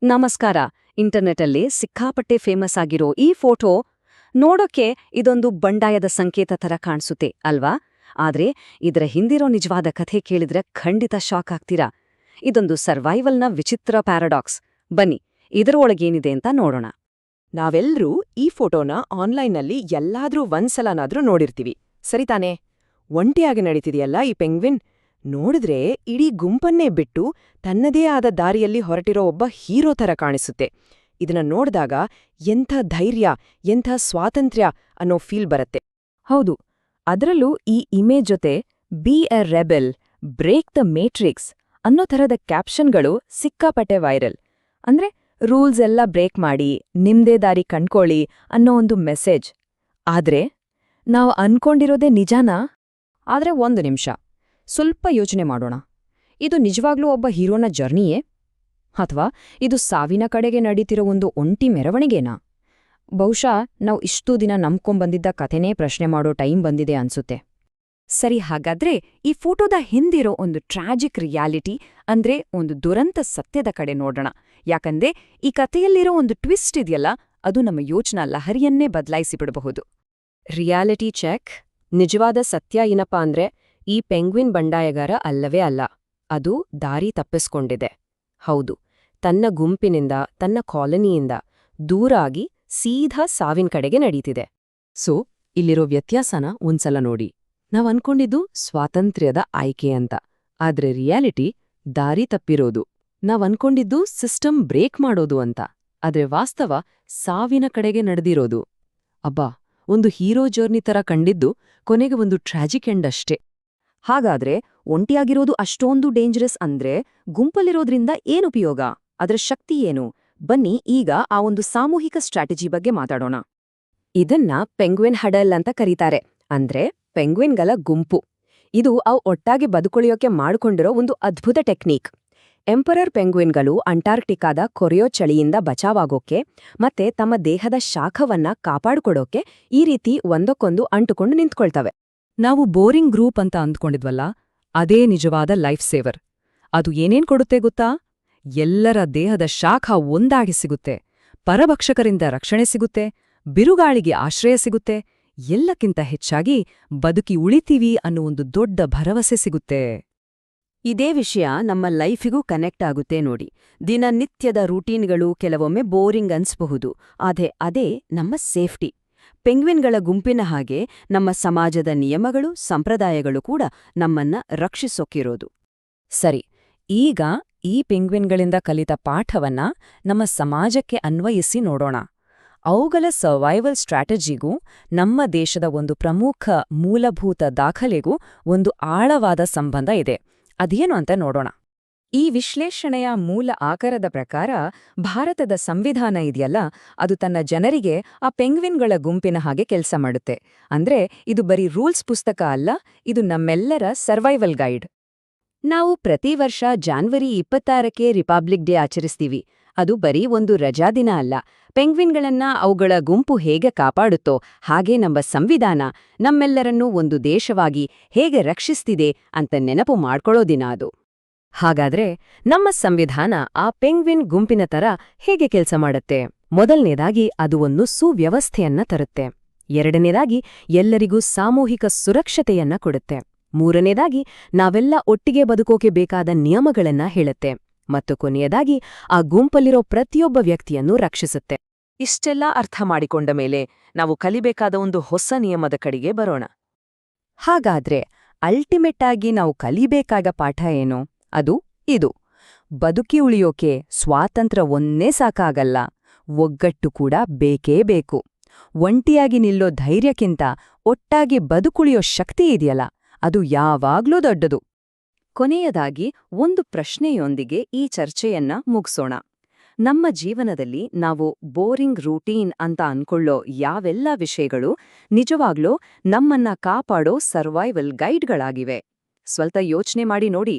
ನಮಸ್ಕಾರ. ಇಂಟರ್ನೆಟ್ಟಲ್ಲಿ ಸಿಕ್ಕಾಪಟ್ಟೆ ಫೇಮಸ್ ಆಗಿರೋ ಈ ಫೋಟೋ ನೋಡೋಕೆ ಇದೊಂದು ಬಂಡಾಯದ ಸಂಕೇತ ಥರ ಕಾಣಿಸುತ್ತೆ ಅಲ್ವಾ? ಆದ್ರೆ ಇದರ ಹಿಂದಿರೋ ನಿಜವಾದ ಕಥೆ ಕೇಳಿದ್ರೆ ಖಂಡಿತ ಶಾಕ್ ಆಗ್ತೀರಾ. ಇದೊಂದು ಸರ್ವೈವಲ್ನ ವಿಚಿತ್ರ ಪ್ಯಾರಾಡಾಕ್ಸ್. ಬನ್ನಿ, ಇದರ ಒಳಗೇನಿದೆ ಅಂತ ನೋಡೋಣ. ನಾವೆಲ್ಲರೂ ಈ ಫೋಟೋನ ಆನ್ಲೈನ್ನಲ್ಲಿ ಎಲ್ಲಾದ್ರೂ ಒಂದ್ಸಲನಾದ್ರೂ ನೋಡಿರ್ತೀವಿ, ಸರಿತಾನೆ? ಒಂಟಿಯಾಗಿ ನಡೀತಿದೆಯಲ್ಲ ಈ ಪೆಂಗ್ವಿನ್. ನೋಡಿದ್ರೆ ಇಡೀ ಗುಂಪನ್ನೇ ಬಿಟ್ಟು ತನ್ನದೇ ಆದ ದಾರಿಯಲ್ಲಿ ಹೊರಟಿರೋ ಒಬ್ಬ ಹೀರೋ ಥರ ಕಾಣಿಸುತ್ತೆ. ಇದನ್ನ ನೋಡಿದಾಗ ಎಂಥ ಧೈರ್ಯ, ಎಂಥ ಸ್ವಾತಂತ್ರ್ಯ ಅನ್ನೋ ಫೀಲ್ ಬರುತ್ತೆ. ಹೌದು, ಅದರಲ್ಲೂ ಈ ಇಮೇಜ್ ಜೊತೆ be a rebel, break the matrix ಅನ್ನೋ ಥರದ ಕ್ಯಾಪ್ಷನ್ಗಳು ಸಿಕ್ಕಾಪಟ್ಟೆ ವೈರಲ್. ಅಂದ್ರೆ ರೂಲ್ಸ್ ಎಲ್ಲ ಬ್ರೇಕ್ ಮಾಡಿ ನಿಮ್ದೇ ದಾರಿ ಕಂಡ್ಕೊಳ್ಳಿ ಅನ್ನೋ ಒಂದು ಮೆಸೇಜ್. ಆದ್ರೆ ನಾವು ಅನ್ಕೊಂಡಿರೋದೇ ನಿಜಾನಾ? ಆದ್ರೆ ಒಂದು ನಿಮಿಷ, ಸ್ವಲ್ಪ ಯೋಚನೆ ಮಾಡೋಣ. ಇದು ನಿಜವಾಗ್ಲೂ ಒಬ್ಬ ಹೀರೋನ ಜರ್ನಿಯೇ? ಅಥವಾ ಇದು ಸಾವಿನ ಕಡೆಗೆ ನಡೀತಿರೋ ಒಂದು ಒಂಟಿ ಮೆರವಣಿಗೆನಾ? ಬಹುಶಃ ನಾವು ಇಷ್ಟೂ ದಿನ ನಂಬ್ಕೊಂಡ್ಬಂದಿದ್ದ ಕಥೆನೇ ಪ್ರಶ್ನೆ ಮಾಡೋ ಟೈಮ್ ಬಂದಿದೆ ಅನ್ಸುತ್ತೆ. ಸರಿ, ಹಾಗಾದ್ರೆ ಈ ಫೋಟೋದ ಹಿಂದಿರೋ ಒಂದು ಟ್ರಾಜಿಕ್ ರಿಯಾಲಿಟಿ ಅಂದ್ರೆ ಒಂದು ದುರಂತ ಸತ್ಯದ ಕಡೆ ನೋಡೋಣ. ಯಾಕಂದ್ರೆ ಈ ಕಥೆಯಲ್ಲಿರೋ ಒಂದು ಟ್ವಿಸ್ಟ್ ಇದೆಯಲ್ಲ, ಅದು ನಮ್ಮ ಯೋಚನಾ ಲಹರಿಯನ್ನೇ ಬದಲಾಯಿಸಿಬಿಡಬಹುದು. Reality check. ನಿಜವಾದ ಸತ್ಯ ಏನಪ್ಪಾ ಅಂದ್ರೆ, ಈ ಪೆಂಗ್ವಿನ್ ಬಂಡಾಯಗಾರ ಅಲ್ಲವೇ ಅಲ್ಲ. ಅದು ದಾರಿ ತಪ್ಪಿಸ್ಕೊಂಡಿದೆ. ಹೌದು, ತನ್ನ ಗುಂಪಿನಿಂದ, ತನ್ನ ಕಾಲನಿಯಿಂದ ದೂರಾಗಿ ಸೀದಾ ಸಾವಿನ ಕಡೆಗೆ ನಡೀತಿದೆ. ಸೊ ಇಲ್ಲಿರೋ ವ್ಯತ್ಯಾಸನ ಒಂದ್ಸಲ ನೋಡಿ. ನಾವ್ ಅನ್ಕೊಂಡಿದ್ದು ಸ್ವಾತಂತ್ರ್ಯದ ಆಯ್ಕೆ ಅಂತ, ಆದ್ರೆ ರಿಯಾಲಿಟಿ ದಾರಿ ತಪ್ಪಿರೋದು. ನಾವ್ ಅನ್ಕೊಂಡಿದ್ದು ಸಿಸ್ಟಮ್ ಬ್ರೇಕ್ ಮಾಡೋದು ಅಂತ, ಆದ್ರೆ ವಾಸ್ತವ ಸಾವಿನ ಕಡೆಗೆ ನಡೆದಿರೋದು. ಅಬ್ಬಾ, ಒಂದು ಹೀರೋ ಜರ್ನಿ ತರ ಕಂಡಿದ್ದು ಕೊನೆಗೆ ಒಂದು ಟ್ರಾಜಿಕ್ ಎಂಡ್ ಅಷ್ಟೇ. ಹಾಗಾದ್ರೆ ಒಂಟಿಯಾಗಿರೋದು ಅಷ್ಟೊಂದು ಡೇಂಜರಸ್ ಅಂದ್ರೆ ಗುಂಪಲ್ಲಿರೋದ್ರಿಂದ ಏನುಪಯೋಗ? ಅದರ ಶಕ್ತಿ ಏನು? ಬನ್ನಿ ಈಗ ಆ ಒಂದು ಸಾಮೂಹಿಕ ಸ್ಟ್ರಾಟಜಿ ಬಗ್ಗೆ ಮಾತಾಡೋಣ. ಇದನ್ನ ಪೆಂಗ್ವಿನ್ ಹಡಲ್ ಅಂತ ಕರೀತಾರೆ. ಅಂದ್ರೆ ಪೆಂಗ್ವಿನ್ಗಳ ಗುಂಪು. ಇದು ಅವು ಒಟ್ಟಾಗಿ ಬದುಕುಳಿಯೋಕೆ ಮಾಡಿಕೊಂಡಿರೋ ಒಂದು ಅದ್ಭುತ ಟೆಕ್ನಿಕ್. ಎಂಪರರ್ ಪೆಂಗ್ವಿನ್ಗಳು ಅಂಟಾರ್ಕ್ಟಿಕಾದ ಕೊರೆಯೋ ಚಳಿಯಿಂದ ಬಚಾವಾಗೋಕೆ ಮತ್ತೆ ತಮ್ಮ ದೇಹದ ಶಾಖವನ್ನ ಕಾಪಾಡ್ಕೊಡೋಕೆ ಈ ರೀತಿ ಒಂದಕ್ಕೊಂದು ಅಂಟುಕೊಂಡು ನಿಂತ್ಕೊಳ್ತವೆ. ನಾವು ಬೋರಿಂಗ್ ಗ್ರೂಪ್ ಅಂತ ಅಂದ್ಕೊಂಡಿದ್ವಲ್ಲ, ಅದೇ ನಿಜವಾದ ಲೈಫ್ ಸೇವರ್. ಅದು ಏನೇನ್ ಕೊಡುತ್ತೆ ಗೊತ್ತಾ? ಎಲ್ಲರ ದೇಹದ ಶಾಖ ಒಂದಾಗಿ ಸಿಗುತ್ತೆ, ಪರಭಕ್ಷಕರಿಂದ ರಕ್ಷಣೆ ಸಿಗುತ್ತೆ, ಬಿರುಗಾಳಿಗೆ ಆಶ್ರಯ ಸಿಗುತ್ತೆ, ಎಲ್ಲಕ್ಕಿಂತ ಹೆಚ್ಚಾಗಿ ಬದುಕಿ ಉಳಿತೀವಿ ಅನ್ನೋ ಒಂದು ದೊಡ್ಡ ಭರವಸೆ ಸಿಗುತ್ತೆ. ಇದೇ ವಿಷಯ ನಮ್ಮ ಲೈಫಿಗೂ ಕನೆಕ್ಟ್ ಆಗುತ್ತೆ ನೋಡಿ. ದಿನನಿತ್ಯದ ರೂಟೀನ್ಗಳು ಕೆಲವೊಮ್ಮೆ ಬೋರಿಂಗ್ ಅನ್ಸ್ಬಹುದು, ಆದ್ರೆ ಅದೇ ನಮ್ಮ ಸೇಫ್ಟಿ. ಪೆಂಗ್ವಿನ್ಗಳ ಗುಂಪಿನ ಹಾಗೆ ನಮ್ಮ ಸಮಾಜದ ನಿಯಮಗಳು, ಸಂಪ್ರದಾಯಗಳು ಕೂಡ ನಮ್ಮನ್ನ ರಕ್ಷಿಸೋಕಿರೋದು. ಸರಿ, ಈಗ ಈ ಪೆಂಗ್ವಿನ್ಗಳಿಂದ ಕಲಿತ ಪಾಠವನ್ನ ನಮ್ಮ ಸಮಾಜಕ್ಕೆ ಅನ್ವಯಿಸಿ ನೋಡೋಣ. ಅವುಗಳ ಸರ್ವೈವಲ್ ಸ್ಟ್ರಾಟಜಿಗೂ ನಮ್ಮ ದೇಶದ ಒಂದು ಪ್ರಮುಖ ಮೂಲಭೂತ ದಾಖಲೆಗೂ ಒಂದು ಆಳವಾದ ಸಂಬಂಧ ಇದೆ. ಅದೇನು ಅಂತ ನೋಡೋಣ. ಈ ವಿಶ್ಲೇಷಣೆಯ ಮೂಲ ಆಕಾರದ ಪ್ರಕಾರ ಭಾರತದ ಸಂವಿಧಾನ ಇದೆಯಲ್ಲ, ಅದು ತನ್ನ ಜನರಿಗೆ ಆ ಪೆಂಗ್ವಿನ್ಗಳ ಗುಂಪಿನ ಹಾಗೆ ಕೆಲಸ ಮಾಡುತ್ತೆ. ಅಂದ್ರೆ ಇದು ಬರೀ ರೂಲ್ಸ್ ಪುಸ್ತಕ ಅಲ್ಲ, ಇದು ನಮ್ಮೆಲ್ಲರ ಸರ್ವೈವಲ್ ಗೈಡ್. ನಾವು ಪ್ರತಿ ವರ್ಷ ಜಾನ್ವರಿ 26ಕ್ಕೆ ರಿಪಬ್ಲಿಕ್ ಡೇ ಆಚರಿಸ್ತೀವಿ. ಅದು ಬರೀ ಒಂದು ರಜಾದಿನ ಅಲ್ಲ. ಪೆಂಗ್ವಿನ್ಗಳನ್ನ ಅವುಗಳ ಗುಂಪು ಹೇಗೆ ಕಾಪಾಡುತ್ತೋ ಹಾಗೆ ನಮ್ಮ ಸಂವಿಧಾನ ನಮ್ಮೆಲ್ಲರನ್ನೂ ಒಂದು ದೇಶವಾಗಿ ಹೇಗೆ ರಕ್ಷಿಸ್ತಿದೆ ಅಂತ ನೆನಪು ಮಾಡ್ಕೊಳ್ಳೋ ದಿನ ಅದು. ಹಾಗಾದ್ರೆ ನಮ್ಮ ಸಂವಿಧಾನ ಆ ಪೆಂಗ್ವಿನ್ ಗುಂಪಿನ ತರ ಹೇಗೆ ಕೆಲಸ ಮಾಡುತ್ತೆ? ಮೊದಲನೇದಾಗಿ ಅದು ಒಂದು ಸುವ್ಯವಸ್ಥೆಯನ್ನ ತರುತ್ತೆ. ಎರಡನೇದಾಗಿ ಎಲ್ಲರಿಗೂ ಸಾಮೂಹಿಕ ಸುರಕ್ಷತೆಯನ್ನ ಕೊಡುತ್ತೆ. ಮೂರನೇದಾಗಿ ನಾವೆಲ್ಲ ಒಟ್ಟಿಗೆ ಬದುಕೋಕೆ ಬೇಕಾದ ನಿಯಮಗಳನ್ನ ಹೇಳುತ್ತೆ. ಮತ್ತು ಕೊನೆಯದಾಗಿ ಆ ಗುಂಪಲ್ಲಿರೋ ಪ್ರತಿಯೊಬ್ಬ ವ್ಯಕ್ತಿಯನ್ನು ರಕ್ಷಿಸುತ್ತೆ. ಇಷ್ಟೆಲ್ಲ ಅರ್ಥ ಮಾಡಿಕೊಂಡ ಮೇಲೆ ನಾವು ಕಲಿಬೇಕಾದ ಒಂದು ಹೊಸ ನಿಯಮದ ಕಡೆಗೆ ಬರೋಣ. ಹಾಗಾದ್ರೆ ಅಲ್ಟಿಮೇಟ್ ಆಗಿ ನಾವು ಕಲಿಬೇಕಾದ ಪಾಠ ಏನು? ಅದು ಇದು: ಬದುಕಿ ಉಳಿಯೋಕೆ ಸ್ವಾತಂತ್ರ್ಯ ಒಂದೇ ಸಾಕಾಗಲ್ಲ, ಒಗ್ಗಟ್ಟು ಕೂಡ ಬೇಕೇ ಬೇಕು. ಒಂಟಿಯಾಗಿ ನಿಲ್ಲೋ ಧೈರ್ಯಕ್ಕಿಂತ ಒಟ್ಟಾಗಿ ಬದುಕುಳಿಯೋ ಶಕ್ತಿ ಇದೆಯಲ್ಲ, ಅದು ಯಾವಾಗ್ಲೂ ದೊಡ್ಡದು. ಕೊನೆಯದಾಗಿ ಒಂದು ಪ್ರಶ್ನೆಯೊಂದಿಗೆ ಈ ಚರ್ಚೆಯನ್ನ ಮುಗಿಸೋಣ. ನಮ್ಮ ಜೀವನದಲ್ಲಿ ನಾವು ಬೋರಿಂಗ್ ರೂಟೀನ್ ಅಂತ ಅನ್ಕೊಳ್ಳೋ ಯಾವೆಲ್ಲ ವಿಷಯಗಳು ನಿಜವಾಗ್ಲೂ ನಮ್ಮನ್ನ ಕಾಪಾಡೋ ಸರ್ವೈವಲ್ ಗೈಡ್ಗಳಾಗಿವೆ? ಸ್ವಲ್ಪ ಯೋಚನೆ ಮಾಡಿ ನೋಡಿ.